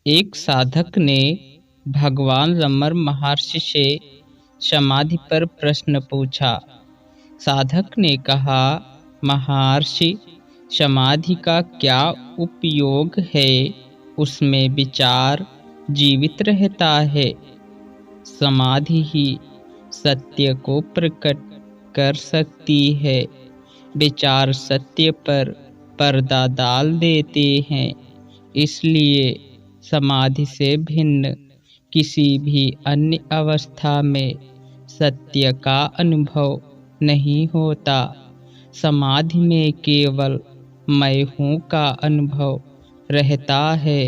एक साधक ने भगवान रमण महर्षि से समाधि पर प्रश्न पूछा। साधक ने कहा, महर्षि, समाधि का क्या उपयोग है? उसमें विचार जीवित रहता है। समाधि ही सत्य को प्रकट कर सकती है। विचार सत्य पर पर्दा डाल देते हैं। इसलिए समाधि से भिन्न किसी भी अन्य अवस्था में सत्य का अनुभव नहीं होता। समाधि में केवल मैं हूँ का अनुभव रहता है,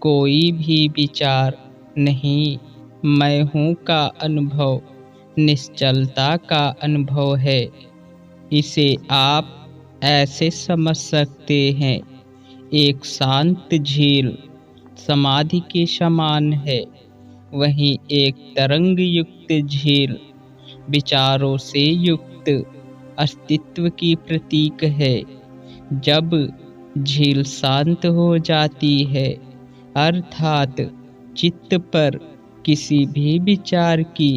कोई भी विचार नहीं। मैं हूँ का अनुभव निश्चलता का अनुभव है। इसे आप ऐसे समझ सकते हैं, एक शांत झील समाधि के समान है, वहीं एक तरंग युक्त झील विचारों से युक्त अस्तित्व की प्रतीक है। जब झील शांत हो जाती है, अर्थात चित्त पर किसी भी विचार की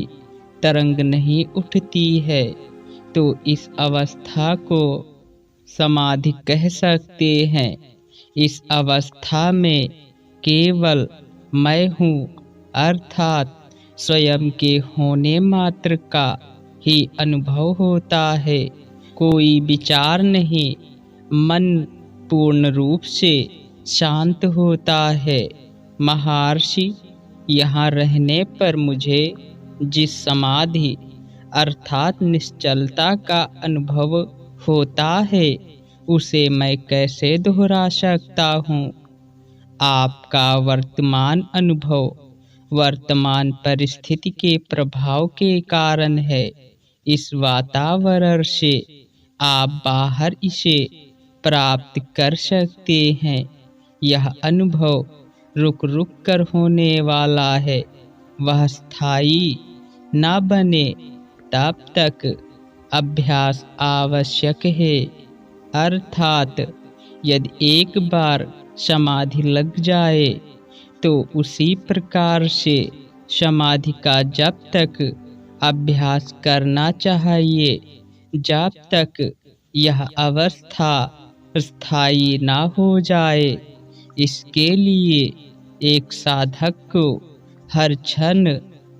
तरंग नहीं उठती है, तो इस अवस्था को समाधि कह सकते हैं। इस अवस्था में केवल मैं हूँ, अर्थात स्वयं के होने मात्र का ही अनुभव होता है। कोई विचार नहीं, मन पूर्ण रूप से शांत होता है। महर्षि, यहाँ रहने पर मुझे जिस समाधि अर्थात निश्चलता का अनुभव होता है, उसे मैं कैसे दोहरा सकता हूँ? आपका वर्तमान अनुभव वर्तमान परिस्थिति के प्रभाव के कारण है। इस वातावरण से आप बाहर इसे प्राप्त कर सकते हैं। यह अनुभव रुक रुक कर होने वाला है, वह स्थायी न बने तब तक अभ्यास आवश्यक है। अर्थात यदि एक बार समाधि लग जाए तो उसी प्रकार से समाधि का जब तक अभ्यास करना चाहिए जब तक यह अवस्था स्थायी ना हो जाए। इसके लिए एक साधक को हर क्षण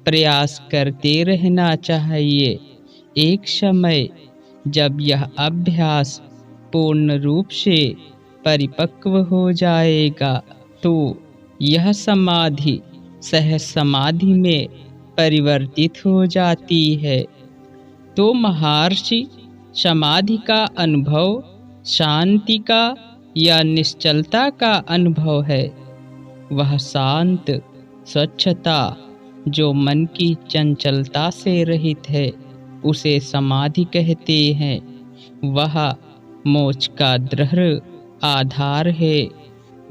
प्रयास करते रहना चाहिए। एक समय जब यह अभ्यास पूर्ण रूप से परिपक्व हो जाएगा, तो यह समाधि सहज समाधि में परिवर्तित हो जाती है। तो महर्षि, समाधि का अनुभव शांति का या निश्चलता का अनुभव है? वह शांत स्वच्छता जो मन की चंचलता से रहित है, उसे समाधि कहते हैं। वह मोक्ष का दृढ़ आधार है।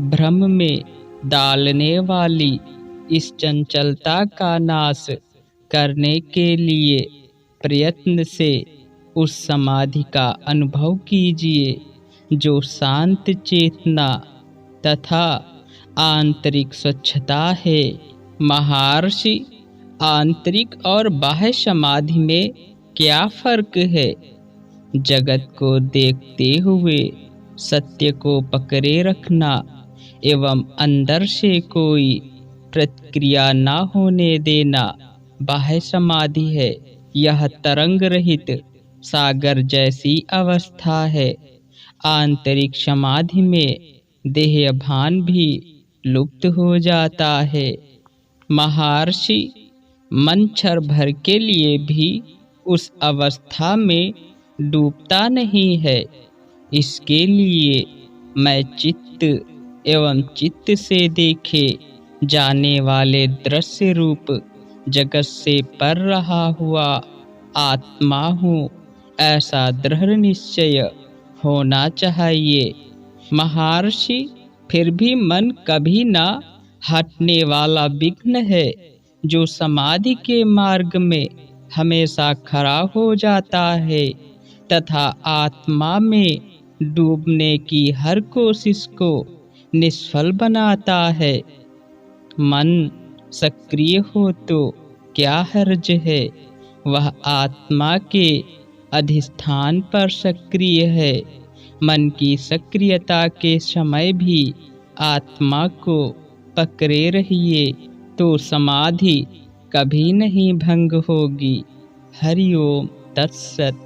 भ्रम में डालने वाली इस चंचलता का नाश करने के लिए प्रयत्न से उस समाधि का अनुभव कीजिए जो शांत चेतना तथा आंतरिक स्वच्छता है। महर्षि, आंतरिक और बाह्य समाधि में क्या फर्क है? जगत को देखते हुए सत्य को पकड़े रखना एवं अंदर से कोई प्रतिक्रिया न होने देना बाह्य समाधि है। यह तरंग रहित सागर जैसी अवस्था है। आंतरिक समाधि में देह भान भी लुप्त हो जाता है। महर्षि, मन क्षण भर के लिए भी उस अवस्था में डूबता नहीं है। इसके लिए मैं चित्त एवं चित्त से देखे जाने वाले दृश्य रूप जगत से पर रहा हुआ आत्मा हूँ, ऐसा दृढ़ निश्चय होना चाहिए। महर्षि, फिर भी मन कभी न हटने वाला विघ्न है, जो समाधि के मार्ग में हमेशा खड़ा हो जाता है तथा आत्मा में डूबने की हर कोशिश को निष्फल बनाता है। मन सक्रिय हो तो क्या हर्ज है, वह आत्मा के अधिष्ठान पर सक्रिय है। मन की सक्रियता के समय भी आत्मा को पकड़े रहिए तो समाधि कभी नहीं भंग होगी। हरि ओम तत्सत।